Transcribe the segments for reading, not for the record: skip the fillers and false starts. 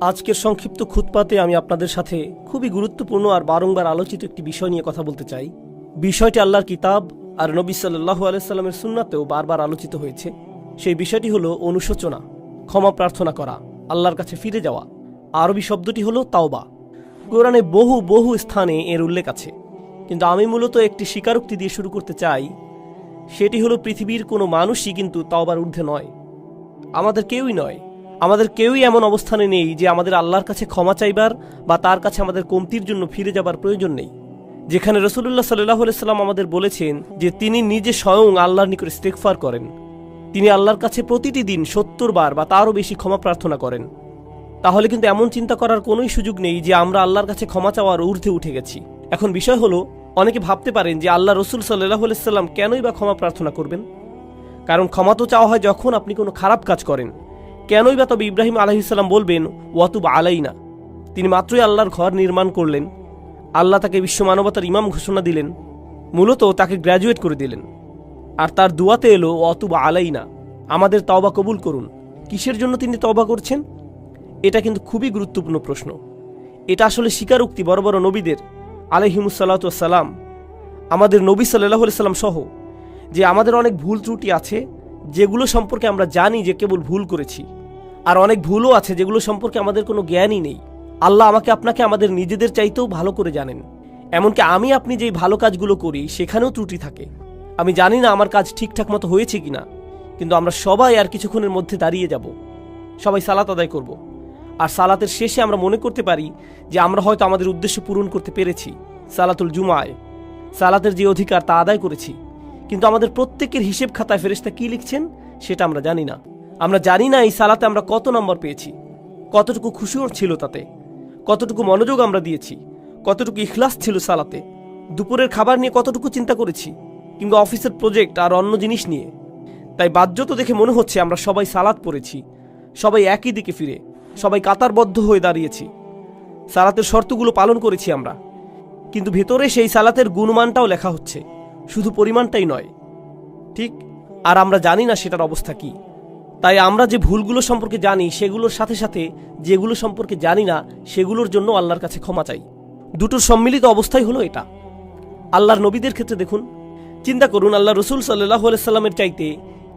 আজকের সংক্ষিপ্ত খুতবাতে আমি আপনাদের সাথে খুবই গুরুত্বপূর্ণ আর বারংবার আলোচিত একটি বিষয় নিয়ে কথা বলতে চাই। বিষয়টি আল্লাহর কিতাব আর নবী সাল্লাল্লাহু আলাইহি সাল্লামের সুন্নাতেও বারবার আলোচিত হয়েছে। সেই বিষয়টি হলো অনুশোচনা, ক্ষমা প্রার্থনা করা, আল্লাহর কাছে ফিরে যাওয়া। আরবি শব্দটি হলো তাওবা। কোরআনে বহু বহু স্থানে এর উল্লেখ আছে, কিন্তু আমি মূলত একটি স্বীকারোক্তি দিয়ে শুরু করতে চাই। সেটি হলো পৃথিবীর কোনো মানুষই কিন্তু তাওবার ঊর্ধ্বে নয়। আমাদের কেউই নয়, আমাদের কেউই এমন অবস্থানে নেই যে আমাদের আল্লাহর কাছে ক্ষমা চাইবার বা তার কাছে আমাদের কমতির জন্য ফিরে যাবার প্রয়োজন নেই। যেখানে রাসূলুল্লাহ সাল্লাল্লাহু আলাইহি সাল্লাম আমাদের বলেছেন যে তিনি নিজে স্বয়ং আল্লাহর নিকট ইস্তেগফার করেন, তিনি আল্লাহর কাছে প্রতিটি দিন ৭০ বার বা তারও বেশি ক্ষমা প্রার্থনা করেন। তাহলে কিন্তু এমন চিন্তা করার কোনোই সুযোগ নেই যে আমরা আল্লাহর কাছে ক্ষমা চাওয়ার ঊর্ধ্বে উঠে গেছি। এখন বিষয় হলো, অনেকে ভাবতে পারেন যে আল্লাহ রসুল সাল্লাল্লাহু আলাইহি সাল্লাম কেনই বা ক্ষমা প্রার্থনা করবেন? কারণ ক্ষমা তো চাওয়া হয় যখন আপনি কোনো খারাপ কাজ করেন। কেনই বা তবে ইব্রাহিম আলাইহিস সালাম বলবেন ওয়াতুব আলাইনা? তিনি মাত্রই আল্লাহর ঘর নির্মাণ করলেন, আল্লাহ তাকে বিশ্ব মানবতার ইমাম ঘোষণা দিলেন, মূলত তাকে গ্র্যাজুয়েট করে দিলেন, আর তার দুয়াতে এলো ওয়াতুব আলাইনা, আমাদের তওবা কবুল করুন। কিসের জন্য তিনি তওবা করছেন? এটা কিন্তু খুবই গুরুত্বপূর্ণ প্রশ্ন। এটা আসলে স্বীকারোক্তি বড় বড় নবীদের আলাইহিমুসসালাতু ওয়াসসালাম, আমাদের নবী সাল্লাল্লাহু আলাইহি সাল্লাম সহ, যে আমাদের অনেক ভুল ত্রুটি আছে যেগুলো সম্পর্কে আমরা জানি যে কেবল ভুল করেছি, আর অনেক ভুলও আছে যেগুলো সম্পর্কে আমাদের কোনো জ্ঞানই নেই। আল্লাহ আমাকে আপনাকে আমাদের নিজেদের চাইতেও ভালো করে জানেন। এমনকি আমি আপনি যেই ভালো কাজগুলো করি সেখানেও ত্রুটি থাকে। আমি জানি না আমার কাজ ঠিকঠাক মতো হয়েছে কিনা, কিন্তু আমরা সবাই আর কিছুক্ষণের মধ্যে দাঁড়িয়ে যাব, সবাই সালাত আদায় করব, আর সালাতের শেষে আমরা মনে করতে পারি যে আমরা হয়তো আমাদের উদ্দেশ্য পূরণ করতে পেরেছি, সালাতুল জুমায় সালাতের যে অধিকার তা আদায় করেছি। কিন্তু আমাদের প্রত্যেকের হিসেব খাতায় ফেরেশতা কি লিখছেন সেটা আমরা জানি না। আমরা জানি না এই সালাতে আমরা কত নম্বর পেয়েছি, কতটুকু খুশিও ছিল তাতে, কতটুকু মনোযোগ আমরা দিয়েছি, কতটুকু ইখলাস ছিল সালাতে, দুপুরের খাবার নিয়ে কতটুকু চিন্তা করেছি, কিংবা অফিসের প্রজেক্ট আর অন্য জিনিস নিয়ে। তাই বাহ্যত দেখে মনে হচ্ছে আমরা সবাই সালাত পড়েছি, সবাই একই দিকে ফিরে, সবাই কাতারবদ্ধ হয়ে দাঁড়িয়েছি, সালাতের শর্তগুলো পালন করেছি আমরা। কিন্তু ভেতরে সেই সালাতের গুণমানটাও লেখা হচ্ছে, শুধু পরিমাণটাই নয়, ঠিক? আর আমরা জানি না সেটার অবস্থা কি। তাই আমরা যে ভুলগুলো সম্পর্কে জানি সেগুলোর সাথে সাথে যেগুলো সম্পর্কে জানি না সেগুলোর জন্য আল্লাহর কাছে ক্ষমা চাই। দুটোর সম্মিলিত অবস্থাই হলো এটা। আল্লাহর নবীদের ক্ষেত্রে দেখুন, চিন্তা করুন, আল্লাহ রসুল সাল্লাল্লাহু আলাইহি সাল্লামের চাইতে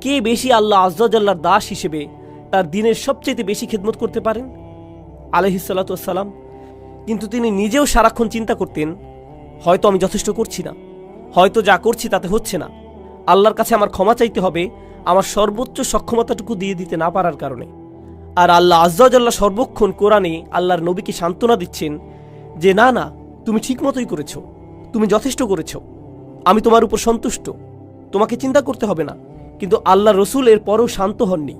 কে বেশি আল্লাহ আযজা ওয়া জাল্লার দাস হিসেবে তার দিনের সবচেয়ে বেশি খেদমত করতে পারেন? আলাইহিস সালাতু ওয়াস সালাম। কিন্তু তিনি নিজেও সারাক্ষণ চিন্তা করতেন, হয়তো আমি যথেষ্ট করছি না, হয়তো যা করছি তাতে হচ্ছে না, আল্লাহর কাছে আমার ক্ষমা চাইতে হবে আমার সর্বোচ্চ সক্ষমতাটুকু দিয়ে দিতে না পারার কারণে। আর আল্লাহ আযজা ওয়া জাল্লা সর্বক্ষণ কোরআনে আল্লাহর নবীকে সান্ত্বনা দিচ্ছেন যে না না, তুমি ঠিক মতোই করেছো, তুমি যথেষ্ট করেছো, আমি তোমার উপর সন্তুষ্ট, তোমাকে চিন্তা করতে হবে না। কিন্তু আল্লাহ রসুল এর পরেও শান্ত হননি,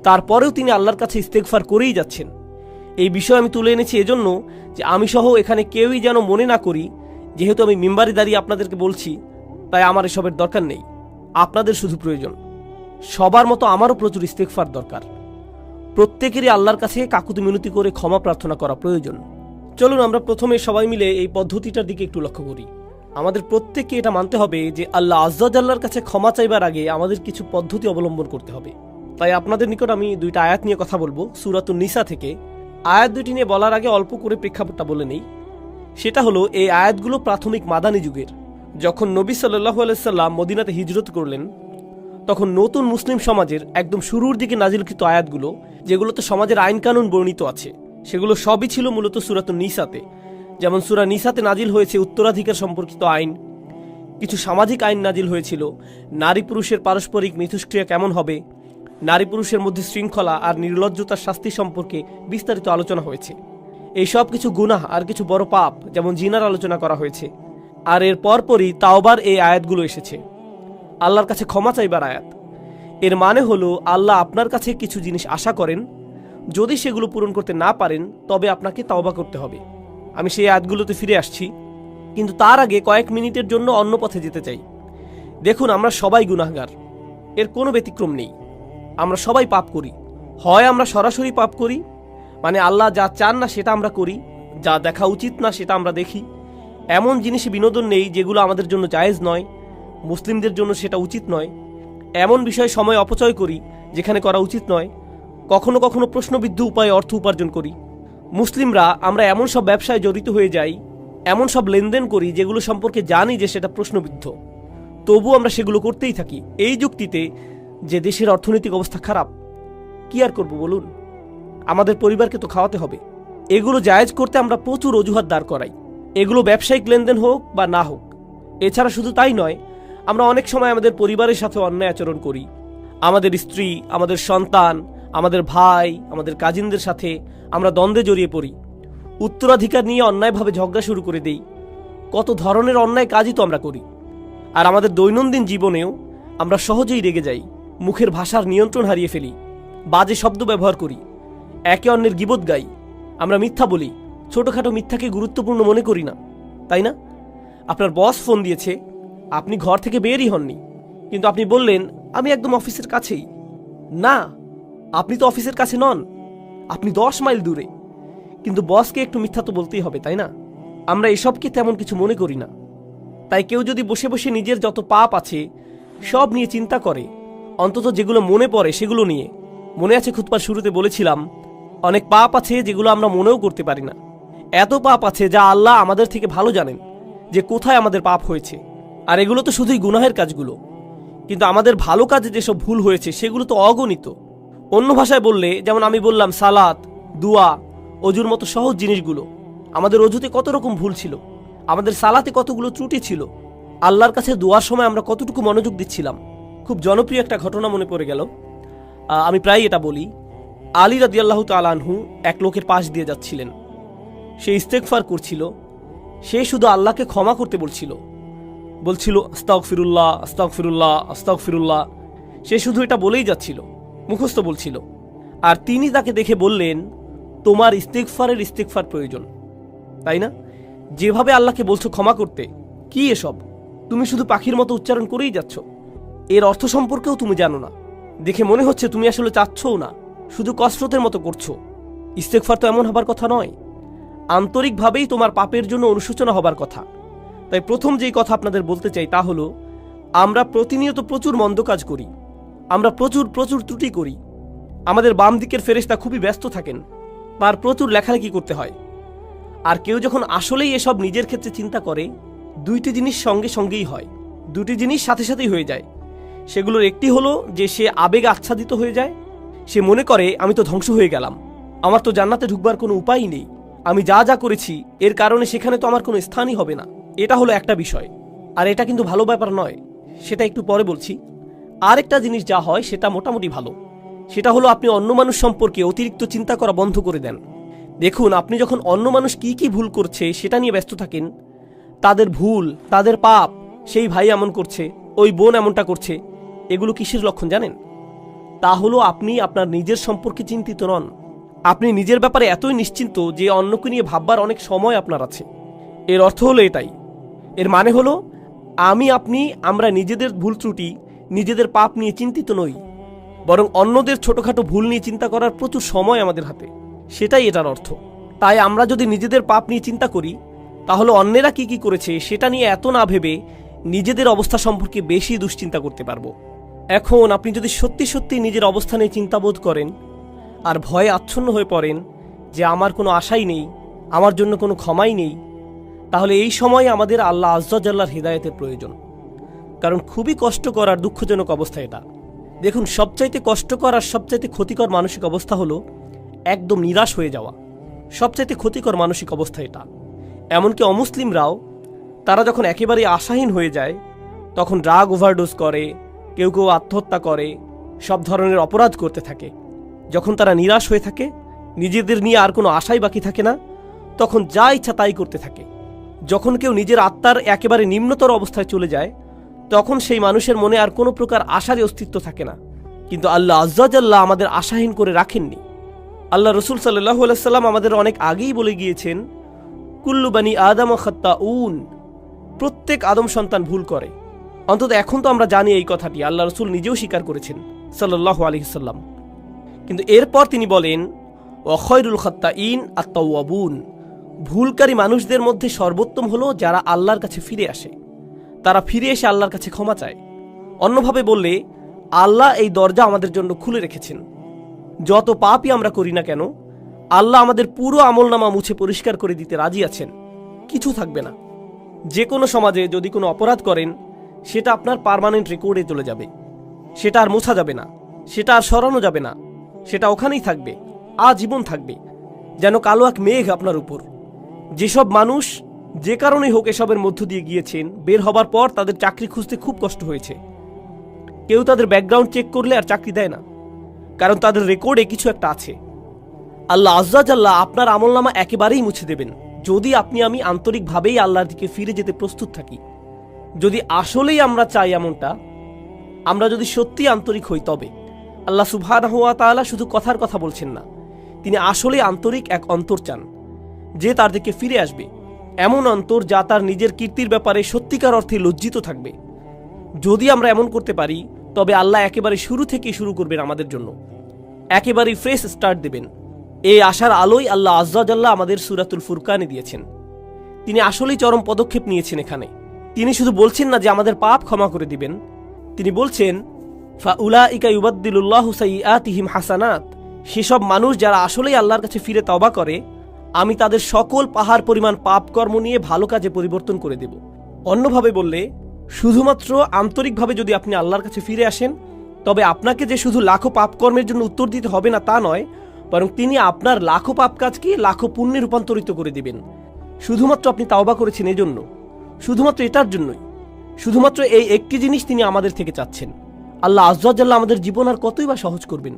তারপরেও তিনি আল্লাহর কাছে ইস্তেগফার করেই যাচ্ছেন। এই বিষয় আমি তুলে এনেছি এজন্য যে আমি সহ এখানে কেউই যেন মনে না করি যেহেতু আমি মিম্বারে দাঁড়িয়ে আপনাদেরকে বলছি তাই আমার এসবের দরকার নেই। আপনাদের শুধু প্রয়োজন, সবার মতো আমারও প্রচুর ইস্তেগফার দরকার। প্রত্যেকেরই আল্লাহর কাছে কাকুতি মিনতি করে ক্ষমা প্রার্থনা করা প্রয়োজন। চলুন আমরা প্রথমে সবাই মিলে এই পদ্ধতিটার দিকে একটু লক্ষ্য করি। আমাদের প্রত্যেককে এটা মানতে হবে যে আল্লাহ আযজা ওয়া জাল্লার কাছে ক্ষমা চাইবার আগে আমাদের কিছু পদ্ধতি অবলম্বন করতে হবে। তাই আপনাদের নিকট আমি দুইটা আয়াত নিয়ে কথা বলবো সূরাতুন নিসা থেকে। আয়াত দুটি নিয়ে বলার আগে অল্প করে প্রেক্ষাপটটা বলে নেই। সেটা হলো, এই আয়াতগুলো প্রাথমিক মাদানী যুগের। যখন নবী সাল্লাল্লাহু আলাইহি সাল্লাম মদিনাতে হিজরত করলেন, তখন নতুন মুসলিম সমাজের একদম শুরুর দিকে নাজিলকৃত আয়াতগুলো, যেগুলোতে সমাজের আইন কানুন বর্ণিত আছে, সেগুলো সবই ছিল মূলত সূরাতুন নিসাতে। যেমন সূরা নিসাতে নাজিল হয়েছে উত্তরাধিকার সম্পর্কিত আইন, কিছু সামাজিক আইন নাজিল হয়েছিল, নারী পুরুষের পারস্পরিক মিথস্ক্রিয়া কেমন হবে, নারী পুরুষের মধ্যে শৃঙ্খলা আর নির্লজ্জতার শাস্তি সম্পর্কে বিস্তারিত আলোচনা হয়েছে। এই সব কিছু গুনাহ আর কিছু বড় পাপ যেমন জিনার আলোচনা করা হয়েছে। আর এর পরপরই তাওবার এই আয়াতগুলো এসেছে, আল্লাহর কাছে ক্ষমা চাইবার আয়াত। এর মানে হলো আল্লাহ আপনার কাছে কিছু জিনিস আশা করেন, যদি সেগুলো পূরণ করতে না পারেন তবে আপনাকে তাওবা করতে হবে। আমি সেই আয়াতগুলোতে ফিরে আসছি, কিন্তু তার আগে কয়েক মিনিটের জন্য অন্য পথে যেতে চাই। দেখুন, আমরা সবাই গুনাহগার, এর কোনো ব্যতিক্রম নেই। আমরা সবাই পাপ করি। হয় আমরা সরাসরি পাপ করি, মানে আল্লাহ যা চান না সেটা আমরা করি, যা দেখা উচিত না সেটা আমরা দেখি, এমন জিনিসে বিনোদন নেই যেগুলো আমাদের জন্য জায়েজ নয়, মুসলিমদের জন্য সেটা উচিত নয়, এমন বিষয়ে সময় অপচয় করি যেখানে করা উচিত নয়, কখনো কখনো প্রশ্নবিদ্ধ উপায়ে অর্থ উপার্জন করি, মুসলিমরা আমরা এমন সব ব্যবসায় জড়িত হয়ে যাই, এমন সব লেনদেন করি যেগুলো সম্পর্কে জানি যে সেটা প্রশ্নবিদ্ধ, তবু আমরা সেগুলো করতেই থাকি এই যুক্তিতে যে দেশের অর্থনৈতিক অবস্থা খারাপ। কি আর করব বলুন, আমাদের পরিবারকে তো খাওয়াতে হবে। এগুলো জায়েজ করতে আমরা প্রচুর অজুহাত দাঁড় করাই, এগুলো ব্যবসায়িক লেনদেন হোক বা না হোক। এছাড়া শুধু তাই নয়, আমরা অনেক সময় আমাদের পরিবারের সাথে অন্যায় আচরণ করি। আমাদের স্ত্রী, আমাদের সন্তান, আমাদের ভাই, আমাদের কাজিনদের সাথে আমরা দ্বন্দ্বে জড়িয়ে পড়ি, উত্তরাধিকার নিয়ে অন্যায়ভাবে ঝগড়া শুরু করে দেই। কত ধরনের অন্যায় কাজই তো আমরা করি। আর আমাদের দৈনন্দিন জীবনেও আমরা সহজেই রেগে যাই, মুখের ভাষার নিয়ন্ত্রণ হারিয়ে ফেলি, বাজে শব্দ ব্যবহার করি, একে অন্যের গীবত গাই, আমরা মিথ্যা বলি, ছোটখাটো মিথ্যাকে গুরুত্বপূর্ণ মনে করি না, তাই না? আপনার বস ফোন দিয়েছে, আপনি ঘর থেকে বেরই হননি, কিন্তু আপনি বললেন আমি একদম অফিসের কাছেই। না, আপনি তো অফিসের কাছে নন, আপনি 10 মাইল দূরে। কিন্তু বসকে একটু মিথ্যা তো বলতেই হবে, তাই না? আমরা এসবকে তেমন কিছু মনে করি না। তাই কেউ যদি বসে বসে নিজের যত পাপ আছে সব নিয়ে চিন্তা করে, অন্তত যেগুলো মনে পড়ে সেগুলো নিয়ে। মনে আছে খুতবার শুরুতে বলেছিলাম, অনেক পাপ আছে যেগুলো আমরা মনেও করতে পারি না। এত পাপ আছে যা আল্লাহ আমাদের থেকে ভালো জানেন যে কোথায় আমাদের পাপ হয়েছে। আর এগুলো তো শুধুই গুনাহের কাজগুলো, কিন্তু আমাদের ভালো কাজে যেসব ভুল হয়েছে সেগুলো তো অগণিত। অন্য ভাষায় বললে, যেমন আমি বললাম সালাত, দুয়া, অজুর মতো সহজ জিনিসগুলো, আমাদের অজুতে কত রকম ভুল ছিল, আমাদের সালাতে কতগুলো ত্রুটি ছিল, আল্লাহর কাছে দোয়ার সময় আমরা কতটুকু মনোযোগ দিচ্ছিলাম। খুব জনপ্রিয় একটা ঘটনা মনে পড়ে গেল, আমি প্রায় এটা বলি। আলী রাদিয়াল্লাহু তাআলা আনহু এক লোকের পাশ দিয়ে যাচ্ছিলেন, সে ইস্তেগফার করছিল, সে শুধু আল্লাহকে ক্ষমা করতে বলছিল আস্তাগফিরুল্লাহ আস্তাগফিরুল্লাহ আস্তাগফিরুল্লাহ। সে শুধু এটা বলেই যাচ্ছিল, মুখস্থ বলছিল। আর তিনি তাকে দেখে বললেন, তোমার ইস্তেগফার প্রয়োজন, তাই না? যেভাবে আল্লাহকে বলছো ক্ষমা করতে, কি এসব? তুমি শুধু পাখির মতো উচ্চারণ করেই যাচ্ছ, এর অর্থ সম্পর্কেও তুমি জানো না। দেখে মনে হচ্ছে তুমি আসলে চাচ্ছও না, শুধু কসরতের মতো করছো। ইস্তেগফার তো এমন হবার কথা নয়, আন্তরিকভাবেই তোমার পাপের জন্য অনুশোচনা হবার কথা। তাই প্রথম যেই কথা আপনাদের বলতে চাই তা হলো, আমরা প্রতিনিয়ত প্রচুর মন্দ কাজ করি, আমরা প্রচুর ত্রুটি করি। আমাদের বাম দিকের ফেরেশতা খুবই ব্যস্ত থাকেন, তার প্রচুর লেখালেখি করতে হয়। আর কেউ যখন আসলেই এসব নিজের ক্ষেত্রে চিন্তা করে, দুইটি জিনিস সঙ্গেই হয়, দুটি জিনিস সাথে সাথেই হয়ে যায়। সেগুলোর একটি হলো যে সে আবেগে আচ্ছাদিত হয়ে যায়, সে মনে করে আমি তো ধ্বংস হয়ে গেলাম, আমার তো জান্নাতে ঢুকবার কোনো উপায়ই নেই, আমি যা যা করেছি এর কারণে সেখানে তো আমার কোনো স্থানই হবে না। এটা হলো একটা বিষয়, আর এটা কিন্তু ভালো ব্যাপার নয়, সেটা একটু পরে বলছি। আরেকটা জিনিস যা হয় সেটা মোটামুটি ভালো, সেটা হলো আপনি অন্য মানুষ সম্পর্কে অতিরিক্ত চিন্তা করা বন্ধ করে দেন। দেখুন, আপনি যখন অন্য মানুষ কি কি ভুল করছে সেটা নিয়ে ব্যস্ত থাকেন, তাদের ভুল, তাদের পাপ, সেই ভাই এমন করছে, ওই বোন এমনটা করছে, এগুলো কিসের লক্ষণ জানেন? তা হলো আপনি আপনার নিজের সম্পর্কে চিন্তিত নন। আপনি নিজের ব্যাপারে এতই নিশ্চিন্ত যে অন্যকে নিয়ে ভাববার অনেক সময় আপনার আছে। এর অর্থ হলো এটাই। এর মানে হলো আমরা নিজেদের ভুল ত্রুটি, নিজেদের পাপ নিয়ে চিন্তিত নই, বরং অন্যদের ছোটখাটো ভুল নিয়ে চিন্তা করার প্রচুর সময় আমাদের হাতে, সেটাই এটার অর্থ। তাই আমরা যদি নিজেদের পাপ নিয়ে চিন্তা করি, তাহলে অন্যেরা কি কি করেছে সেটা নিয়ে এত না ভেবে নিজেদের অবস্থা সম্পর্কে বেশি দুশ্চিন্তা করতে পারবো। এখন আপনি যদি সত্যি সত্যি নিজের অবস্থা নিয়ে চিন্তাবোধ করেন আর ভয়ে আচ্ছন্ন হয়ে পড়েন যে আমার কোনো আশাই নেই, আমার জন্য কোনো ক্ষমাই নেই, তাহলে এই সময় আমাদের আল্লাহ আজ্জা জাল্লার হৃদায়তের প্রয়োজন। কারণ খুবই কষ্টকর আর দুঃখজনক অবস্থা এটা। দেখুন, সবচাইতে কষ্টকর আর সবচাইতে ক্ষতিকর মানসিক অবস্থা হলো একদম নিরাশ হয়ে যাওয়া। সবচাইতে ক্ষতিকর মানসিক অবস্থা এটা। এমনকি অমুসলিমরাও, তারা যখন একেবারে আশাহীন হয়ে যায়, তখন ড্রাগ ওভারডোজ করে, কেউ কেউ আত্মহত্যা করে, সব ধরনের অপরাধ করতে থাকে। যখন তারা নিরাশ হয়ে থাকে, নিজেদের নিয়ে আর কোনো আশাই বাকি থাকে না, তখন যা ইচ্ছা তাই করতে থাকে। যখন কেউ নিজের আত্মার একেবারে নিম্নতর অবস্থায় চলে যায়, তখন সেই মানুষের মনে আর কোনো প্রকার আশারই অস্তিত্ব থাকে না। কিন্তু আল্লাহ আজ্জা জাল্লা আমাদের আশাহীন করে রাখেননি। আল্লাহ রসুল সাল্লাল্লাহু আলাইহি সাল্লাম আমাদের অনেক আগেই বলে গিয়েছেন, কুল্লু বানি আদম খাত্তাউন, প্রত্যেক আদম সন্তান ভুল করে। অন্তত এখন তো আমরা জানি এই কথাটি, আল্লাহ রসুল নিজেও স্বীকার করেছেন সাল্লাল্লাহু আলাইহি সাল্লাম। কিন্তু এরপর তিনি বলেন, ওয়া খায়রুল খাত্তাইন আত-তাওয়াবুন, ভুলকারী মানুষদের মধ্যে সর্বোত্তম হলো যারা আল্লাহর কাছে ফিরে আসে, তারা ফিরে এসে আল্লাহর কাছে ক্ষমা চায়। অন্যভাবে বললে, আল্লাহ এই দরজা আমাদের জন্য খুলে রেখেছেন। যত পাপই আমরা করি না কেন, আল্লাহ আমাদের পুরো আমলনামা মুছে পরিষ্কার করে দিতে রাজি আছেন, কিছু থাকবে না। যে কোনো সমাজে যদি কোনো অপরাধ করেন, সেটা আপনার পার্মানেন্ট রেকর্ডে চলে যাবে, সেটা আর মোছা যাবে না, সেটা আর সরানো যাবে না, সেটা ওখানেই থাকবে, আজীবন থাকবে, যেন কালো এক মেঘ আপনার উপর। যেসব মানুষ যে কারণেই হোক এসবের মধ্য দিয়ে গিয়েছেন, বের হবার পর তাদের চাকরি খুঁজতে খুব কষ্ট হয়েছে। কেউ তাদের ব্যাকগ্রাউন্ড চেক করলে আর চাকরি দেয় না, কারণ তাদের রেকর্ডে কিছু একটা আছে। আল্লাহ আজ্জা জাল্লাহ আপনার আমলনামা একেবারেই মুছে দেবেন, যদি আপনি আমি আন্তরিকভাবেই আল্লাহর দিকে ফিরে যেতে প্রস্তুত থাকি। যদি আসলেই আমরা চাই এমনটা, আমরা যদি সত্যি আন্তরিক হই, তবে আল্লাহ সুবহানাহু ওয়া তাআলা শুধু কথার কথা বলছেন না, তিনি আসলেই আন্তরিক এক অন্তর চান, যে তার দিকে ফিরে আসবে। এমন অন্তর যা তার নিজের কীর্তির ব্যাপারে সত্যিকার অর্থে লজ্জিত থাকবে। যদি আমরা এমন করতে পারি, তবে আল্লাহ একেবারে শুরু থেকেই শুরু করবেন আমাদের জন্য, একেবারেই ফ্রেশ স্টার্ট দেবেন। এই আশার আলোই আল্লাহ আজ্জা জাল্লাহ আমাদের সূরাতুল ফুরকানে দিয়েছেন। তিনি আসলেই চরম পদক্ষেপ নিয়েছেন এখানে। তিনি শুধু বলছেন না যে আমাদের পাপ ক্ষমা করে দিবেন, তিনি বলছেন ফাউলাইকা ইউবাদদিলুল্লাহু সাইয়্যাতিহিম হাসানাত, সেসব মানুষ যারা আসলেই আল্লাহর কাছে ফিরে তওবা করে, আমি তাদের সকল পাহাড় পরিমাণ পাপ কর্ম নিয়ে ভালো কাজে পরিবর্তন করে দেব। অন্যভাবে বললে, শুধুমাত্র আন্তরিকভাবে যদি আপনি আল্লাহর কাছে ফিরে আসেন, তবে আপনাকে যে শুধু লাখো পাপ কর্মের জন্য উত্তর দিতে হবে না তা নয়, বরং তিনি আপনার লাখো পাপ কাজকে লাখো পুণ্যে রূপান্তরিত করে দিবেন। শুধুমাত্র আপনি তাওবা করেছেন এজন্য, শুধুমাত্র এটার জন্যই, শুধুমাত্র এই একটি জিনিস তিনি আমাদের থেকে চাচ্ছেন। আল্লাহ আজ্জা জাল্লাহ আমাদের জীবন আর কতই বা সহজ করবেন।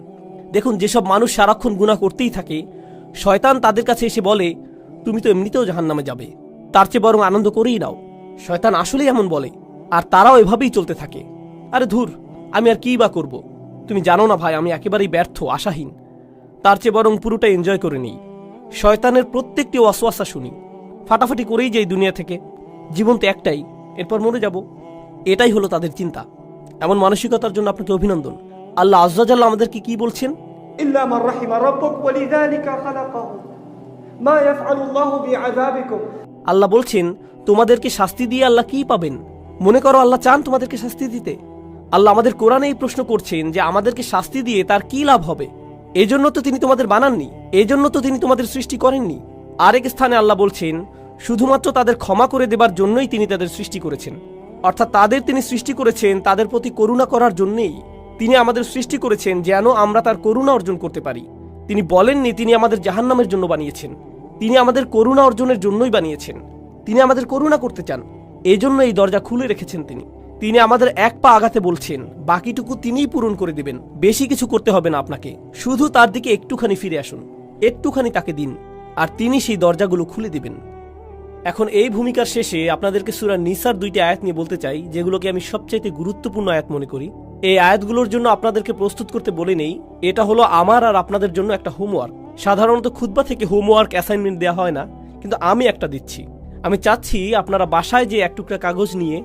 দেখুন, যেসব মানুষ সারাক্ষণ গুনাহ করতেই থাকে, শয়তান তাদের কাছে এসে বলে, তুমি তো এমনিতেও জাহান্নামে যাবে, তার চেয়ে বরং আনন্দ করেই নাও। শয়তান আসলেই এমন বলে, আর তারাও এভাবেই চলতে থাকে। আরে ধুর, আমি আর কি বা করব, তুমি জানো না ভাই, আমি একেবারেই ব্যর্থ, আশাহীন, তার চেয়ে বরং পুরোটা এনজয় করে নিই। শয়তানের প্রত্যেকটি ওয়াসওয়াসা শুনি, ফাটাফাটি করেই যাই দুনিয়া থেকে, জীবন তো একটাই, এরপর মরে যাব, এটাই হলো তাদের চিন্তা। এমন মানসিকতার জন্য আপনাকে অভিনন্দন। আল্লাহ আজ্জা জাল্লাহ আমাদেরকে কি বলছেন? ইল্লা মান রাহিমা রাব্বুক ওয়ালিযালিকা খালাকাহু মা ইয়াফআলুল্লাহু বিআযাবিকুম। আল্লাহ বলছেন, তোমাদেরকে শাস্তি দিয়ে আল্লাহ কি পাবেন? মনে করো আল্লাহ চান তোমাদেরকে শাস্তি দিতে? আল্লাহ আমাদের কোরআনে এই প্রশ্ন করছেন যে আমাদেরকে শাস্তি দিয়ে তার কি লাভ হবে? এজন্য তো তিনি তোমাদের বানাননি, এজন্য তো তিনি তোমাদের সৃষ্টি করেননি। আরেক স্থানে আল্লাহ বলছেন, শুধুমাত্র তাদের ক্ষমা করে দেবার জন্যই তিনি তাদের সৃষ্টি করেছেন। অর্থাৎ তাদের তিনি সৃষ্টি করেছেন তাদের প্রতি করুণা করার জন্যই। তিনি আমাদের সৃষ্টি করেছেন যেন আমরা তার করুণা অর্জন করতে পারি। তিনি বলেননি তিনি আমাদের জাহান্নামের জন্য বানিয়েছেন, তিনি আমাদের করুণা অর্জনের জন্যই বানিয়েছেন। তিনি আমাদের করুণা করতে চান, এজন্য এই দরজা খুলে রেখেছেন তিনি। তিনি আমাদের এক পা আগাতে বলছেন, বাকিটুকু তিনিই পূরণ করে দেবেন। বেশি কিছু করতে হবে না আপনাকে, শুধু তার দিকে একটুখানি ফিরে আসুন, একটুখানি তাকে দিন, আর তিনি সেই দরজাগুলো খুলে দিবেন। এখন এই ভূমিকার শেষে আপনাদেরকে সূরা নিসার 2টি আয়াত নিয়ে বলতে চাই, যেগুলোকে আমি সবচাইতে গুরুত্বপূর্ণ আয়াত মনে করি। এই আয়াতগুলোর জন্য আপনাদেরকে প্রস্তুত করতে বলে নেই, এটা হলো আমার আর আপনাদের জন্য একটা হোমওয়ার্ক। সাধারণত খুতবা থেকে হোমওয়ার্ক অ্যাসাইনমেন্ট দেওয়া হয় না, কিন্তু আমি একটা দিচ্ছি। আমি চাচ্ছি আপনারা বাসায় যে এক টুকরা কাগজ নিয়ে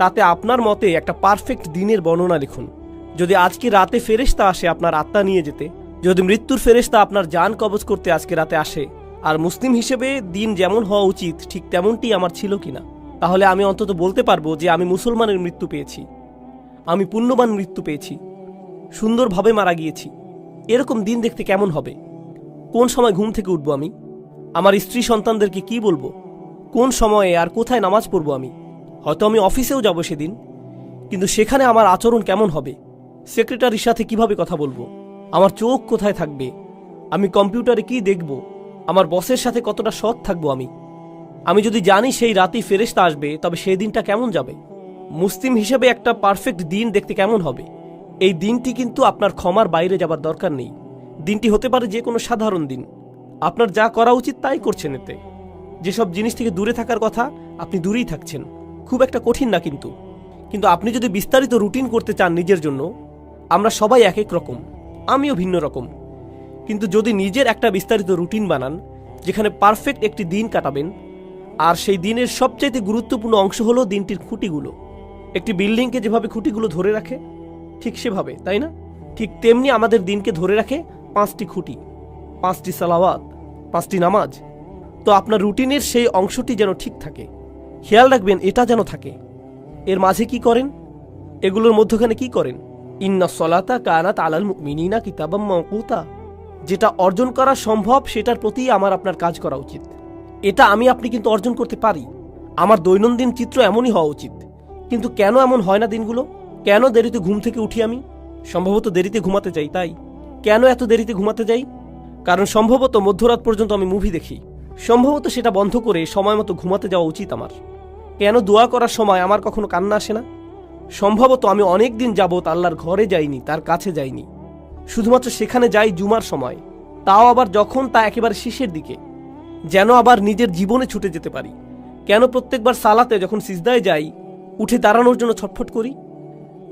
তাতে আপনার মতে একটা পারফেক্ট দিনের বর্ণনা লিখুন। যদি আজকে রাতে ফেরেশতা আসে আপনার আত্মা নিয়ে যেতে, যদি মৃত্যুর ফেরেশতা আপনার জান কবজ করতে আজকে রাতে আসে, আর মুসলিম হিসেবে দিন যেমন হওয়া উচিত ঠিক তেমনটি আমার ছিল কিনা, তাহলে আমি অন্তত বলতে পারবো যে আমি মুসলমানের মৃত্যু পেয়েছি, আমি পুণ্যবান মৃত্যু পেয়েছি, সুন্দরভাবে মারা গিয়েছি। এরকম দিন দেখতে কেমন হবে? কোন সময় ঘুম থেকে উঠবো আমি? আমার স্ত্রী সন্তানদেরকে কি বলবো? কোন সময়ে আর কোথায় নামাজ পড়বো আমি? হয়তো আমি অফিসেও যাব সেদিন, কিন্তু সেখানে আমার আচরণ কেমন হবে? সেক্রেটারির সাথে কিভাবে কথা বলবো? আমার চোখ কোথায় থাকবে? আমি কম্পিউটারে কি দেখব? আমার বসের সাথে কতটা সৎ থাকবো আমি যদি জানি সেই রাতেই ফেরেশতা আসবে, তবে সেই দিনটা কেমন যাবে? মুসলিম হিসেবে একটা পারফেক্ট দিন দেখতে কেমন হবে? এই দিনটি কিন্তু আপনার ক্ষমার বাইরে যাবার দরকার নেই। দিনটি হতে পারে যে কোনো সাধারণ দিন, আপনার যা করা উচিত তাই করছেন। এতে যেসব জিনিস থেকে দূরে থাকার কথা আপনি দূরেই থাকছেন, খুব একটা কঠিন না। কিন্তু আপনি যদি বিস্তারিত রুটিন করতে চান নিজের জন্য, আমরা সবাই এক এক রকম, আমিও ভিন্ন রকম, কিন্তু যদি নিজের একটা বিস্তারিত রুটিন বানান যেখানে পারফেক্ট একটি দিন কাটাবেন, আর সেই দিনের সবচাইতে গুরুত্বপূর্ণ অংশ হলো দিনটির খুঁটিগুলো। একটি বিল্ডিংকে যেভাবে খুঁটিগুলো ধরে রাখে ঠিক সেভাবে, তাই না? ঠিক তেমনি আমাদের দিনকে ধরে রাখে 5টি খুঁটি, 5টি সালাওয়াত, 5টি নামাজ। তো আপনার রুটিনের সেই অংশটি যেন ঠিক থাকে, খেয়াল রাখবেন এটা যেন থাকে। এর মাঝে কি করেন? এগুলোর মধ্যখানে কি করেন? ইন্নাস সালাতা কানাত আলাল মুমিনিনা কিতাবাম মাওকুতা। যেটা অর্জন করা সম্ভব সেটার প্রতি আমার আপনার কাজ করা উচিত। এটা আমি আপনি কিন্তু অর্জন করতে পারি। আমার দৈনন্দিন চিত্র এমনই হওয়া উচিত। কিন্তু কেন এমন হয় না দিনগুলো? কেন দেরিতে ঘুম থেকে উঠি আমি? সম্ভবত দেরিতে ঘুমাতে যাই। তাই কেন এত দেরিতে ঘুমাতে যাই? কারণ সম্ভবত মধ্যরাত পর্যন্ত আমি মুভি দেখি। সম্ভবত সেটা বন্ধ করে সময় মতো ঘুমাতে যাওয়া উচিত আমার। কেন দোয়া করার সময় আমার কখনো কান্না আসে না? সম্ভবত আমি অনেক দিন যাবৎ আল্লাহর ঘরে যাইনি, তার কাছে যাইনি। শুধুমাত্র সেখানে যাই জুমার সময়, তাও আবার যখন তা একেবারে শেষের দিকে, যেন আবার নিজের জীবনে ছুটে যেতে পারি। কেন প্রত্যেকবার সালাতে যখন সিজদায় যাই উঠে দাঁড়ানোর জন্য ছটফট করি?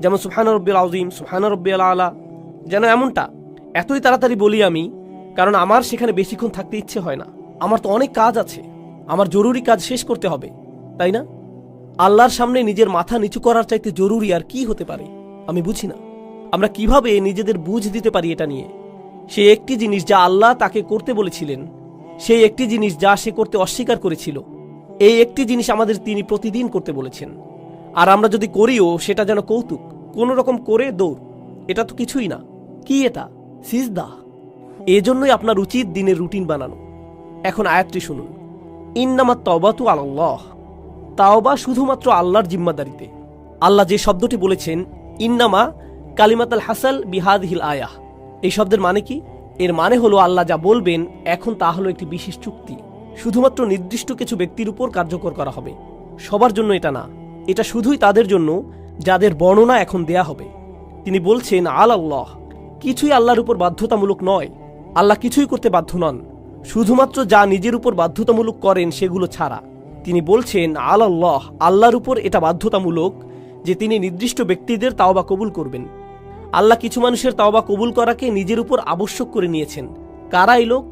যেমন সুবহান রব্বিল আযীম, সুবহান রব্বিল আলা, যেন এমনটা এতই তাড়াতাড়ি বলি আমি, কারণ আমার সেখানে বেশিক্ষণ থাকতে ইচ্ছে হয় না। আমার তো অনেক কাজ আছে, আমার জরুরি কাজ শেষ করতে হবে, তাই না? আল্লাহর সামনে নিজের মাথা নিচু করার চাইতে জরুরি আর কি হতে পারে? আমি বুঝি না আমরা কিভাবে নিজেদের বুঝ দিতে পারি এটা নিয়ে। সেই একটি জিনিস যা আল্লাহ তাকে করতে বলেছিলেন, সেই একটি জিনিস যা সে করতে অস্বীকার করেছিল, এই একটি জিনিস আমাদের তিনি প্রতিদিন করতে বলেছেন। আর আমরা যদি করিও সেটা যেন কৌতুক, কোনো রকম করে দৌড়। এটা তো কিছুই না। কি এটা? সিজদা। এজন্যই আপনার উচিত দিনের রুটিন বানানো। এখন আয়াতটি শুনুন, ইন্নামাত তাওবাতু আলাল্লাহ। তাওবা শুধুমাত্র আল্লাহর জিম্মাদারিতে। আল্লাহ যে শব্দটি বলেছেন ইন্নামা কালিমাতাল হাসাল বিহাদিহিল আয়াহ, এই শব্দের মানে কি? এর মানে হলো আল্লাহ যা বলবেন এখন তা হলো একটি বিশেষ চুক্তি, শুধুমাত্র নির্দিষ্ট কিছু ব্যক্তির উপর কার্যকর করা হবে, সবার জন্য এটা না। এটা শুধুই তাদের জন্য যাদের বর্ণনা এখন দেয়া হবে। তিনি বলছেন আল্লাহ, কিছুই আল্লাহর উপর বাধ্যতামূলক নয়। আল্লাহ কিছুই করতে বাধ্য নন, শুধুমাত্র যা নিজের উপর বাধ্যতামূলক করেন সেগুলো ছাড়া। তিনি বলছেন আল্লাহ, আল্লাহর উপর এটা বাধ্যতামূলক যে তিনি নির্দিষ্ট ব্যক্তিদের তাওবা কবুল করবেন। আল্লাহ কিছু মানুষের তাওবা কবুল করাকে নিজের উপর আবশ্যক করে নিয়েছেন। কারা এই লোক?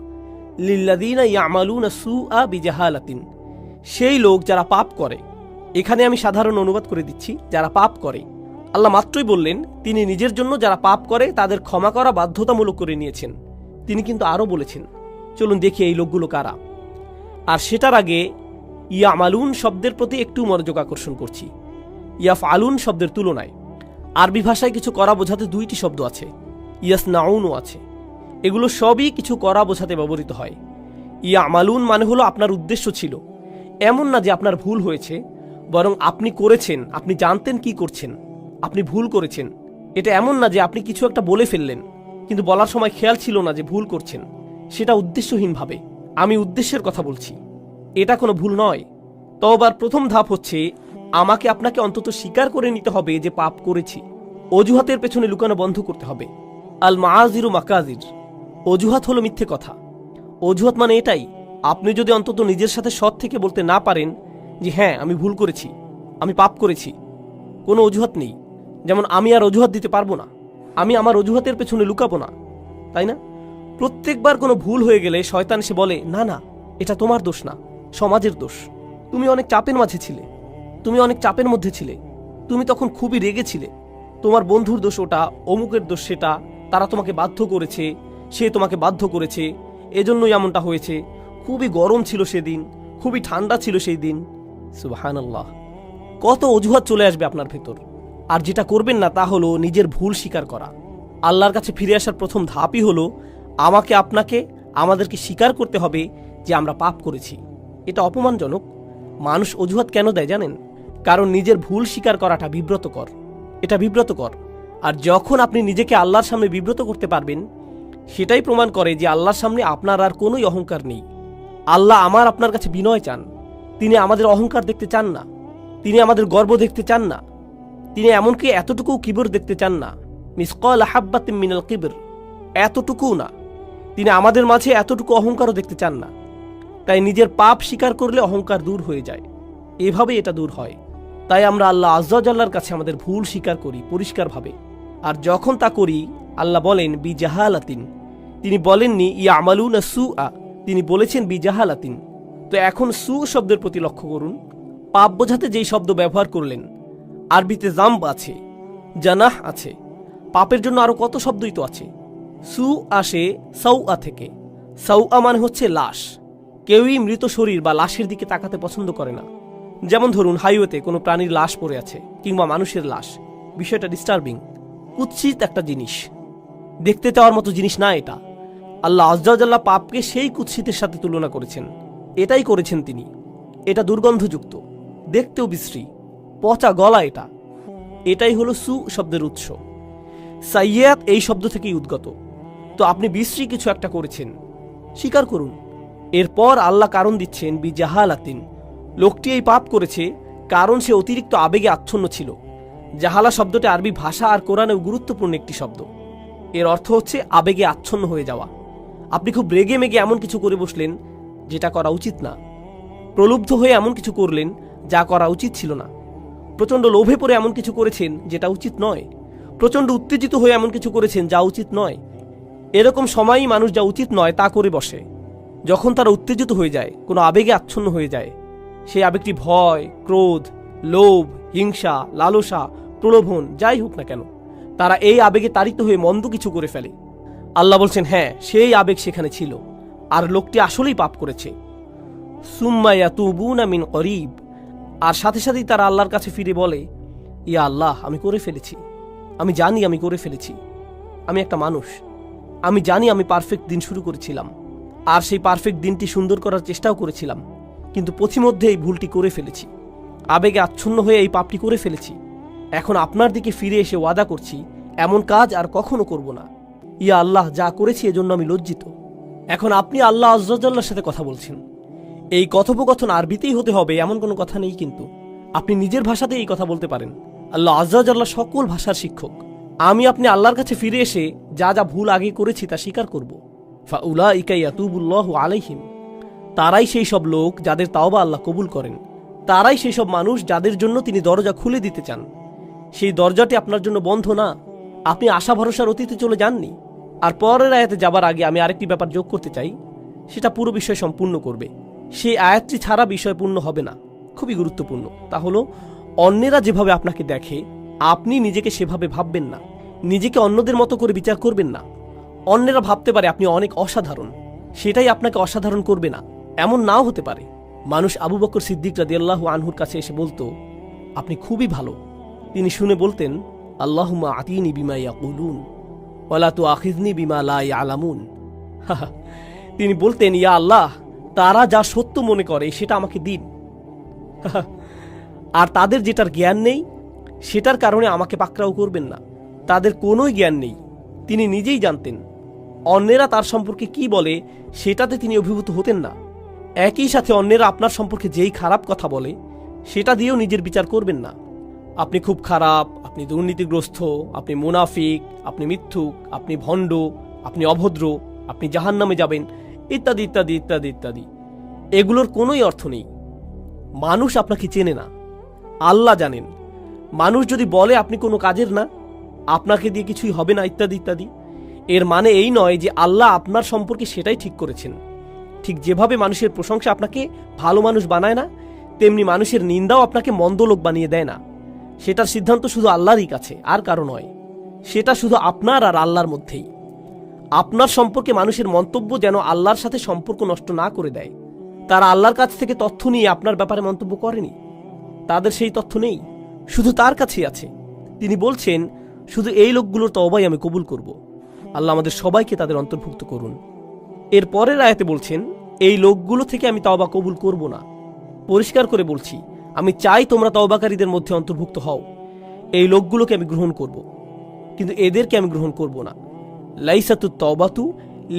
লিল্লাযীনা ইয়ামালুনা সুআ বিজাহালাতিন, সেই লোক যারা পাপ করে। এখানে আমি সাধারণ অনুবাদ করে দিচ্ছি, যারা পাপ করে। আল্লাহ মাত্রই বললেন তিনি নিজের জন্য যারা পাপ করে তাদের ক্ষমা করা বাধ্যতামূলক করে নিয়েছেন। তিনি কিন্তু আরও বলেছেন, চলুন দেখি এই লোকগুলো কারা। আর সেটার আগে ইয়ামালুন শব্দের প্রতি একটু মনোযোগ আকর্ষণ করছি। ইয়াফআলুন শব্দের তুলনায় আরবি ভাষায় কিছু করা বোঝাতে দুইটি শব্দ আছে, ইয়াসনাউনও আছে। এগুলো সবই কিছু করা বোঝাতে ব্যবহৃত হয়। ইয়ামালুন মানে হলো আপনার উদ্দেশ্য ছিল, এমন না যে আপনার ভুল হয়েছে, বরং আপনি করেছেন, আপনি জানতেন কি করছেন, আপনি ভুল করেছেন। এটা এমন না যে আপনি কিছু একটা বলে ফেললেন কিন্তু বলার সময় খেয়াল ছিল না যে ভুল করছেন, সেটা উদ্দেশ্যহীনভাবে। আমি উদ্দেশ্যের কথা বলছি, এটা কোনো ভুল নয়। তওবার প্রথম ধাপ হচ্ছে আমাকে আপনাকে অন্তত স্বীকার করে নিতে হবে যে পাপ করেছি। অজুহাতের পেছনে লুকানো বন্ধ করতে হবে। আল মাআজিরু মাকাজির, অজুহাত হলো মিথ্যে কথা। অজুহাত মানে এটাই, আপনি যদি অন্তত নিজের সাথে সৎ থেকে বলতে না পারেন যে হ্যাঁ আমি ভুল করেছি, আমি পাপ করেছি, কোনো অজুহাত নেই। যেমন আমি আর অজুহাত দিতে পারবো না, আমি আমার অজুহাতের পেছনে লুকাবো না, তাই না? প্রত্যেকবার কোনো ভুল হয়ে গেলে শয়তান এসে বলে না না এটা তোমার দোষ না, সমাজের দোষ। তুমি অনেক চাপের মাঝে ছিলে, তুমি অনেক চাপের মধ্যে ছিলে, তুমি তখন খুবই রেগেছিলে, তোমার বন্ধুর দোষ ওটা, অমুকের দোষ সেটা, তারা তোমাকে বাধ্য করেছে, সে তোমাকে বাধ্য করেছে, এজন্যই এমনটা হয়েছে, খুবই গরম ছিল সেদিন, খুবই ঠান্ডা ছিল সেই দিন। সুবহানাল্লাহ, কত অজুহাত চলে আসবে আপনার ভেতর। আর যেটা করবেন না তা হলো নিজের ভুল স্বীকার করা। আল্লাহর কাছে ফিরে আসার প্রথম ধাপই হলো আমাকে আপনাকে আমাদেরকে স্বীকার করতে হবে যে আমরা পাপ করেছি। এটা অপমানজনক। মানুষ অজুহাত কেন দেয় জানেন? কারণ নিজের ভুল স্বীকার করাটা বিব্রতকর, এটা বিব্রতকর। আর যখন আপনি নিজেকে আল্লাহর সামনে বিব্রত করতে পারবেন, সেটাই প্রমাণ করে যে আল্লাহর সামনে আপনার আর কোনোই অহংকার নেই। আল্লাহ আমার আপনার কাছে বিনয় চান, তিনি আমাদের অহংকার দেখতে চান না, তিনি আমাদের গর্ব দেখতে চান না, তিনি এমনকি এতটুকু কিবর দেখতে চান না, মিসকাল হাব্বাতিন মিনাল কিবর, এতটুকুও না। তিনি আমাদের মাঝে এতটুকু অহংকারও দেখতে চান না। তাই নিজের পাপ স্বীকার করলে অহংকার দূর হয়ে যায়, এভাবেই এটা দূর হয়। তাই আমরা আল্লাহ আজ্জা জাল্লার কাছে আমাদের ভুল স্বীকার করি পরিষ্কারভাবে। আর যখন তা করি আল্লাহ বলেন বিজাহালাতিন, তিনি বলেননি ইয়ামালুনা সুআ, তিনি বলেছেন বিজাহালাতিন। তো এখন সু শব্দের প্রতি লক্ষ্য করুন। পাপ বোঝাতে যেই শব্দ ব্যবহার করলেন, আরবিতে জাম্ব আছে, জানাহ আছে, পাপের জন্য আরো কত শব্দই তো আছে। সু আসে সাউআ থেকে। সাউআ মানে হচ্ছে লাশ। কেউই মৃত শরীর বা লাশের দিকে তাকাতে পছন্দ করে না। যেমন ধরুন হাইওয়েতে কোনো প্রাণীর লাশ পড়ে আছে কিংবা মানুষের লাশ, বিষয়টা ডিস্টার্বিং, কুৎসিত একটা জিনিস, দেখতে চাওয়ার মতো জিনিস না এটা। আল্লাহ আজ্জাল্লাহ পাপকে সেই কুৎসিতের সাথে তুলনা করেছেন। এটাই করেছেন তিনি। এটা দুর্গন্ধযুক্ত, দেখতেও বিশ্রী, পচা গলা। এটাই হলো সু শব্দের উৎস। সাইয়াত এই শব্দ থেকেই উদ্গত। তো আপনি বিশ্রী কিছু একটা করেছেন, স্বীকার করুন। এরপর আল্লাহ কারণ দিচ্ছেন বিজাহালাতিন, লোকটি এই পাপ করেছে কারণ সে অতিরিক্ত আবেগে আচ্ছন্ন ছিল। জাহালা শব্দটি আরবি ভাষা আর কোরআনেও গুরুত্বপূর্ণ একটি শব্দ। এর অর্থ হচ্ছে আবেগে আচ্ছন্ন হয়ে যাওয়া। আপনি খুব রেগে মেগে এমন কিছু করে বসলেন যেটা করা উচিত না। প্রলুব্ধ হয়ে এমন কিছু করলেন যা করা উচিত ছিল না। প্রচণ্ড লোভে পড়ে এমন কিছু করেছেন যেটা উচিত নয়। প্রচণ্ড উত্তেজিত হয়ে এমন কিছু করেছেন যা উচিত নয়। এরকম সময়ই মানুষ যা উচিত নয় তা করে বসে। যখন তারা উত্তেজিত হয়ে যায়, কোনো আবেগে আচ্ছন্ন হয়ে যায়, সেই আবেগটি ভয়, ক্রোধ, লোভ, হিংসা, লালসা, প্রলোভন যাই হোক না কেন, তারা এই আবেগে তাড়িত হয়ে মন্দ কিছু করে ফেলে। আল্লাহ বলছেন, হ্যাঁ, সেই আবেগ সেখানে ছিল আর লোকটি আসলেই পাপ করেছে। সুম্মা ইয়াতুবুনা মিন করিব, আর সাথে সাথেই তারা আল্লাহর কাছে ফিরে বলে, ইয়া আল্লাহ, আমি করে ফেলেছি, আমি জানি আমি করে ফেলেছি, আমি একটা মানুষ, আমি জানি আমি পারফেক্ট দিন শুরু করেছিলাম আর সেই পারফেক্ট দিনটি সুন্দর করার চেষ্টাও করেছিলাম, কিন্তু পথিমধ্যে এই ভুলটি করে ফেলেছি, আবেগে আচ্ছন্ন হয়ে এই পাপটি করে ফেলেছি। এখন আপনার দিকে ফিরে এসে ওয়াদা করছি এমন কাজ আর কখনো করব না। ইয়া আল্লাহ, যা করেছি এজন্য আমি লজ্জিত। এখন আপনি আল্লাহ আজ্জাল্লাহর সাথে কথা বলছেন। এই কথোপকথন আরবিতেই হতে হবে এমন কোনো কথা নেই, কিন্তু আপনি নিজের ভাষাতে এই কথা বলতে পারেন। আল্লাহ আজ্জাল্লাহ সকল ভাষার শিক্ষক। আমি আপনি আল্লাহর কাছে ফিরে এসে যা যা ভুল আগে করেছি তা স্বীকার করব। ফাউলাইকা ইয়াতুবুল্লাহু আলাইহিম, তারাই সেই সব লোক যাদের তাওবা আল্লাহ কবুল করেন। তারাই সেই সব মানুষ যাদের জন্য তিনি দরজা খুলে দিতে চান। সেই দরজাটি আপনার জন্য বন্ধ না। আপনি আশা ভরসার অতীতে চলে যাননি। আর পরের আয়াতে যাবার আগে আমি আরেকটি ব্যাপার যোগ করতে চাই, সেটা পুরো বিষয় সম্পূর্ণ করবে। সেই আয়াতটি ছাড়া বিষয় পূর্ণ হবে না। খুবই গুরুত্বপূর্ণ। তা হলো, অন্যেরা যেভাবে আপনাকে দেখে আপনি নিজেকে সেভাবে ভাববেন না। নিজেকে অন্যদের মতো করে বিচার করবেন না। অন্যেরা ভাবতে পারে আপনি অনেক অসাধারণ, সেটাই আপনাকে অসাধারণ করবে না, এমন নাও হতে পারে। মানুষ আবু বকর সিদ্দিক রাদিয়াল্লাহু আনহুর কাছে এসে বলতো, আপনি খুবই ভালো। তিনি শুনে বলতেন, আল্লাহুম্মা আতিনি বিমা ইয়াকুলুন ওয়ালা তুআখিযনি বিমা লা ইয়ালামুন। তিনি বলতেন, ইয়া আল্লাহ, তারা যা সত্য মনে করে সেটা আমাকে দিন, আর তাদের যেটার জ্ঞান নেই সেটার কারণে আমাকে পাকড়াও করবেন না। তাদের কোনোই জ্ঞান নেই, তিনি নিজেই জানতেন। অন্যেরা তার সম্পর্কে কি বলে সেটাতে তিনি অভিভূত হতেন না। একই সাথে অন্যেরা আপনার সম্পর্কে যেই খারাপ কথা বলে সেটা দিয়েও নিজের বিচার করবেন না। আপনি খুব খারাপ, আপনি দুর্নীতিগ্রস্ত, আপনি মুনাফিক, আপনি মিথ্যুক, আপনি ভণ্ড, আপনি অভদ্র, আপনি জাহান্নামে যাবেন, ইত্যাদি ইত্যাদি ইত্যাদি ইত্যাদি। এগুলোর কোনোই অর্থ নেই। মানুষ আপনাকে চেনে না, আল্লাহ জানেন। মানুষ যদি বলে আপনি কোনো কাজের না, আপনাকে দিয়ে কিছুই হবে না, ইত্যাদি ইত্যাদি, এর মানে এই নয় যে আল্লাহ আপনার সম্পর্কে সেটাই ঠিক করেছেন। ঠিক যেভাবে মানুষের প্রশংসা আপনাকে ভালো মানুষ বানায় না, তেমনি মানুষের নিন্দাও আপনাকে মন্দ লোক বানিয়ে দেয় না। সেটার সিদ্ধান্ত শুধু আল্লাহরই কাছে, আর কারো নয়। সেটা শুধু আপনার আর আল্লাহর মধ্যেই। আপনার সম্পর্কে মানুষের মন্তব্য যেন আল্লাহর সাথে সম্পর্ক নষ্ট না করে দেয়। তারা আল্লাহর কাছ থেকে তথ্য নিয়ে আপনার ব্যাপারে মন্তব্য করেনি, তাদের সেই তথ্য নেই, শুধু তার কাছেই আছে। তিনি বলছেন, শুধু এই লোকগুলোর তওবাই আমি কবুল করব। আল্লাহ আমাদের সবাইকে তাদের অন্তর্ভুক্ত করুন। এর পরের আয়াতে বলছেন, এই লোকগুলো থেকে আমি তওবা কবুল করব না। পরিষ্কার করে বলছি, আমি চাই তোমরা তওবাকারীদের মধ্যে অন্তর্ভুক্ত হও। এই লোকগুলোকে আমি গ্রহণ করব, কিন্তু এদেরকে আমি গ্রহণ করব না। লাইসাতুত তাওবাতু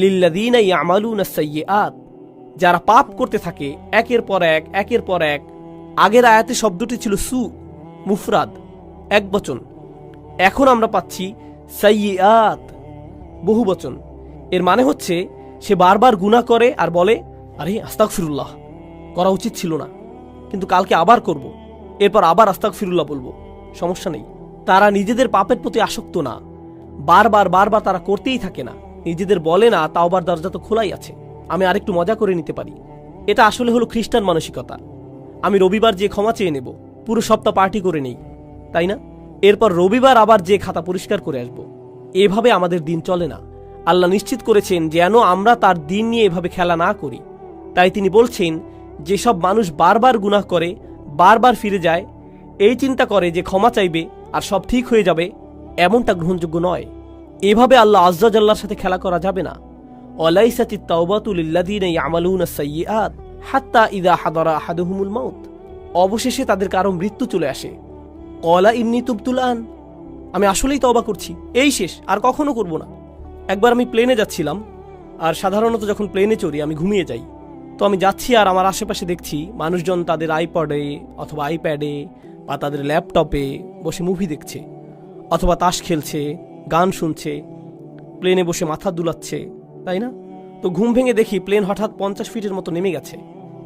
লিল্লাযীনা ইয়ামালুনা সাইয়্যাত, যারা পাপ করতে থাকে একের পর এক একের পর এক। আগের আয়াতে শব্দটি ছিল সু, মুফরাদ, এক বচন। এখন আমরা পাচ্ছি সাইয়্যাত, বহু বচন। এর মানে হচ্ছে সে বারবার গুনাহ করে আর বলে, আরে আস্তাগফিরুল্লাহ, করা উচিত ছিল না, কিন্তু কালকে আবার করব, এরপর আবার আস্তাগফিরুল্লাহ বলবো, সমস্যা নেই। তারা নিজেদের পাপের প্রতি আসক্ত না, বারবার বারবার তারা করতেই থাকে না। নিজেদের বলে না তাওবার দরজা তো খোলাই আছে, আমি আরেকটু মজা করে নিতে পারি। এটা আসলে হলো খ্রিস্টান মানসিকতা। আমি রবিবার যে ক্ষমা চেয়ে নেব, পুরো সপ্তাহ পার্টি করে নেই, তাই না? এরপর রবিবার আবার যে খাতা পরিষ্কার করে আসব। এভাবে আমাদের দিন চলে না। আল্লাহ নিশ্চিত করেছেন যেন আমরা তার দিন নিয়ে এভাবে খেলা না করি। তাই তিনি বলছেন, যেসব মানুষ বারবার গুনাহ করে, বারবার ফিরে যায়, এই চিন্তা করে যে ক্ষমা চাইবে আর সব ঠিক হয়ে যাবে, এমনটা গ্রহণযোগ্য নয়। এভাবে আল্লাহ আজ্জা জাল্লার সাথে খেলা করা যাবে না। ওয়ালাইসাতিত তাওবাতু লিল্লাযীনা ইয়ামালুনা আস-সাইয়্যাত হাত্তা ইযা হাদারা আহাদুহুমুল মাউত। অবশেষে তাদের কারো মৃত্যু চলে আসে। ক্বালা ইন্নী তুবতুল আন, আমি আসলেই তওবা করছি, এই শেষ, আর কখনো করব না। একবার আমি প্লেনে যাচ্ছিলাম, আর সাধারণত যখন প্লেনে চড়ি আমি ঘুমিয়ে যাই। তো আমি যাচ্ছি আর আমার আশেপাশে দেখছি মানুষজন তাদের আইপডে অথবা আইপ্যাডে বা তাদের ল্যাপটপে বসে মুভি দেখছে, অথবা তাস খেলছে, গান শুনছে, প্লেনে বসে মাথা দুলাচ্ছে, তাই না? তো ঘুম ভেঙে দেখি প্লেন হঠাৎ 50 ফিটের মতো নেমে গেছে,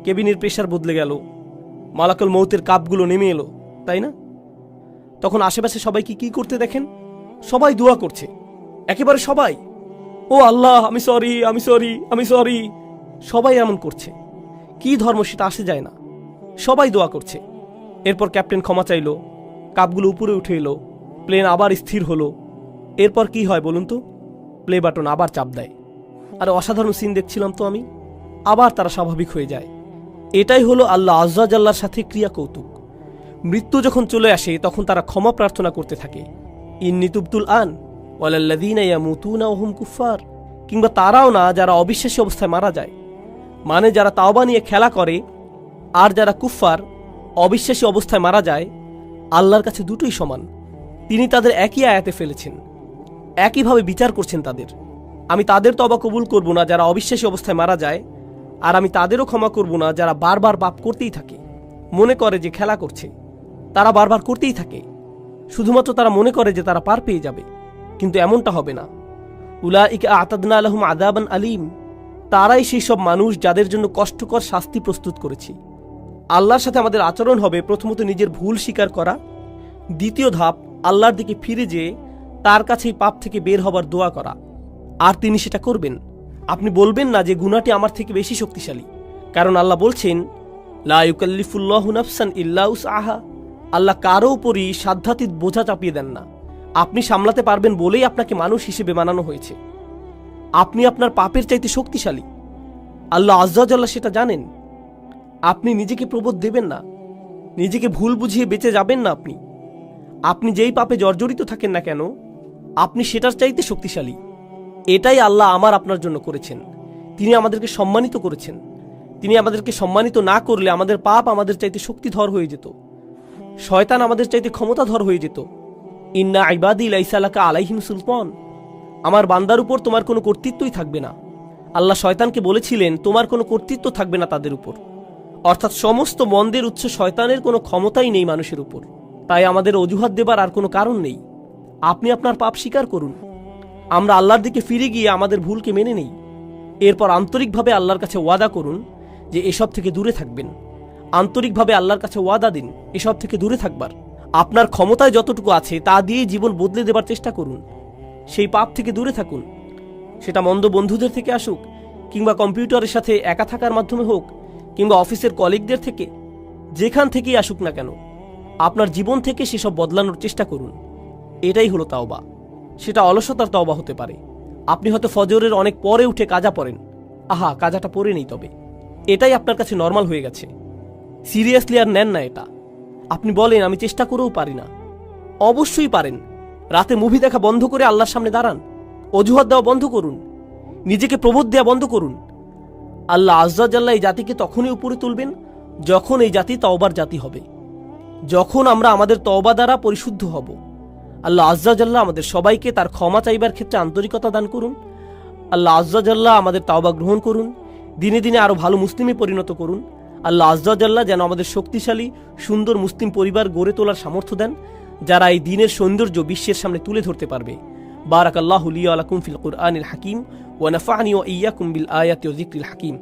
কেবিনের প্রেশার বদলে গেল, মালাকুল মৌতের কাপগুলো নেমে এলো, তাই না? তখন আশেপাশে সবাইকে কি করতে দেখেন? সবাই দোয়া করছে, একেবারে সবাই। ও আল্লাহ, আমি সরি, আমি সরি, আমি সরি। সবাই এমন করছে। কি ধর্ম সেটা আসে যায় না, সবাই দোয়া করছে। এরপর ক্যাপ্টেন ক্ষমা চাইল, কাপগুলো উপরে উঠে এলো, প্লেন আবার স্থির হলো। এরপর কি হয় বলুন তো? প্লে বাটন আবার চাপ দেয়। আর অসাধারণ সিন দেখছিলাম তো আমি। আবার তারা স্বাভাবিক হয়ে যায়। এটাই হলো আল্লাহ আয্যা জাল্লার সাথে ক্রিয়া কৌতুক। মৃত্যু যখন চলে আসে তখন তারা ক্ষমা প্রার্থনা করতে থাকে, ইন্নী তুবতুল আন ওয়ালাল্লাযীনা ইয়ামুতুনা ওয়া হুম কুফফার। কিংবা তারাও না যারা অবিশ্বাসী অবস্থায় মারা যায়, মানে যারা তাওবা নিয়ে খেলা করে আর যারা কুফফার অবিশ্বাসী অবস্থায় মারা যায়, আল্লাহর কাছে দুটোই সমান। তিনি তাদের একই আয়াতে ফেলেছেন, একইভাবে বিচার করছেন তাদের। আমি তাদের তওবা কবুল করব না যারা অবিশ্বাসী অবস্থায় মারা যায়, আর আমি তাদেরও ক্ষমা করব না যারা বারবার পাপ করতেই থাকে, মনে করে যে খেলা করছে। তারা বারবার করতেই থাকে, শুধুমাত্র তারা মনে করে যে তারা পার পেয়ে যাবে, কিন্তু এমনটা হবে না। উলাইকা আ'তাদনা লাহুম আযাবান আলীম, তারাই সেই সব মানুষ যাদের জন্য কষ্টকর শাস্তি প্রস্তুত করেছি। আল্লাহর সাথে আমাদের আচরণ হবে প্রথমত নিজের ভুল স্বীকার করা, দ্বিতীয় ধাপ আল্লাহর দিকে ফিরে যেয়ে তার কাছেই পাপ থেকে বের হবার দোয়া করা, আর তিনি সেটা করবেন। আপনি বলবেন না যে গুনাহটি আমার থেকে বেশি শক্তিশালী, কারণ আল্লাহ বলছেন লা ইউকাল্লিফুল্লাহু নাফসান ইল্লা উসআহা। আল্লাহ কারো উপরই সাধ্যাতীত বোঝা চাপিয়ে দেন না। আপনি সামলাতে পারবেন বলেই আপনাকে মানুষ হিসেবে বানানো হয়েছে। আপনি আপনার পাপের চাইতে শক্তিশালী, আল্লাহ আয্যা জাল্লা সেটা জানেন। আপনি নিজেকে প্রবোধ দেবেন না, নিজেকে ভুল বুঝিয়ে বেঁচে যাবেন না। আপনি যেই পাপে জর্জরিত থাকেন না কেন, আপনি সেটার চাইতে শক্তিশালী। এটাই আল্লাহ আমার আপনার জন্য করেছেন। তিনি আমাদেরকে সম্মানিত করেছেন। তিনি আমাদেরকে সম্মানিত না করলে আমাদের পাপ আমাদের চাইতে শক্তিধর হয়ে যেত, শয়তান আমাদের চাইতে ক্ষমতাধর হয়ে যেত। ইন্না ইবাদি লাইসা লাকা আলাইহিম সুলতান, আমার বান্দার উপর তোমার কোনো কর্তৃত্বই থাকবে না। আল্লাহ শয়তানকে বলেছিলেন তোমার কোনো কর্তৃত্ব থাকবে না তাদের উপর, অর্থাৎ সমস্ত মন্দের উৎস শয়তানের কোনো ক্ষমতাই নেই মানুষের উপর। তাই আমাদের অজুহাত দেবার আর কোনো কারণ নেই। আপনি আপনার পাপ স্বীকার করুন, আমরা আল্লাহর দিকে ফিরে গিয়ে আমাদের ভুলকে মেনে নেই। এরপর আন্তরিকভাবে আল্লাহর কাছে ওয়াদা করুন যে এসব থেকে দূরে থাকবেন। আন্তরিকভাবে আল্লাহর কাছে ওয়াদা দিন এসব থেকে দূরে থাকবার। আপনার ক্ষমতায় যতটুকু আছে তা দিয়ে জীবন বদলে দেবার চেষ্টা করুন। সেই পাপ থেকে দূরে থাকুন, সেটা মন্দ বন্ধুদের থেকে আসুক, কিংবা কম্পিউটারের সাথে একা থাকার মাধ্যমে হোক, কিংবা অফিসের কলিগদের থেকে, যেখান থেকেই আসুক না কেন, আপনার জীবন থেকে সেসব বদলানোর চেষ্টা করুন। এটাই হলো তাওবা। সেটা অলসতার তাওবা হতে পারে। আপনি হয়তো ফজরের অনেক পরে উঠে কাজা পড়েন, আহা কাজাটা পরে নেই, তবে এটাই আপনার কাছে নর্মাল হয়ে গেছে, সিরিয়াসলি আর নেন না এটা। আপনি বলেন আমি চেষ্টা করেও পারি না। অবশ্যই পারেন। রাতে মুভি দেখা বন্ধ করে আল্লাহর সামনে দাঁড়ান, অজুহাত দেওয়া বন্ধ করুন, নিজেকে প্রবোধ দেওয়া বন্ধ করুন। আল্লাহ আয্যা জাল্লা এই জাতিকে তখনই উপরে তুলবেন যখন এই জাতি তওবার জাতি হবে, যখন আমরা আমাদের তওবা দ্বারা পরিশুদ্ধ হব। আল্লাহ আয্যা জাল্লা আমাদের সবাইকে তার ক্ষমা চাইবার ক্ষেত্রে আন্তরিকতা দান করুন। আল্লাহ আয্যা জাল্লা আমাদের তওবা গ্রহণ করুন, দিনে দিনে আরো ভালো মুসলিমে পরিণত করুন। আল্লাহ আয্যা জাল্লা যেন আমাদের শক্তিশালী সুন্দর মুসলিম পরিবার গড়ে তোলার সামর্থ্য দেন, যারা এই দ্বীনের সৌন্দর্য বিশ্বের সামনে তুলে ধরতে পারবে। বারাকাল্লাহু লি ওয়া লাকুম ফিল কুরআনিল হাকিম ওয়া নাফা'নি ওয়া ইয়্যাকুম বিল আয়াতি ওয়া যিকরিল হাকিম।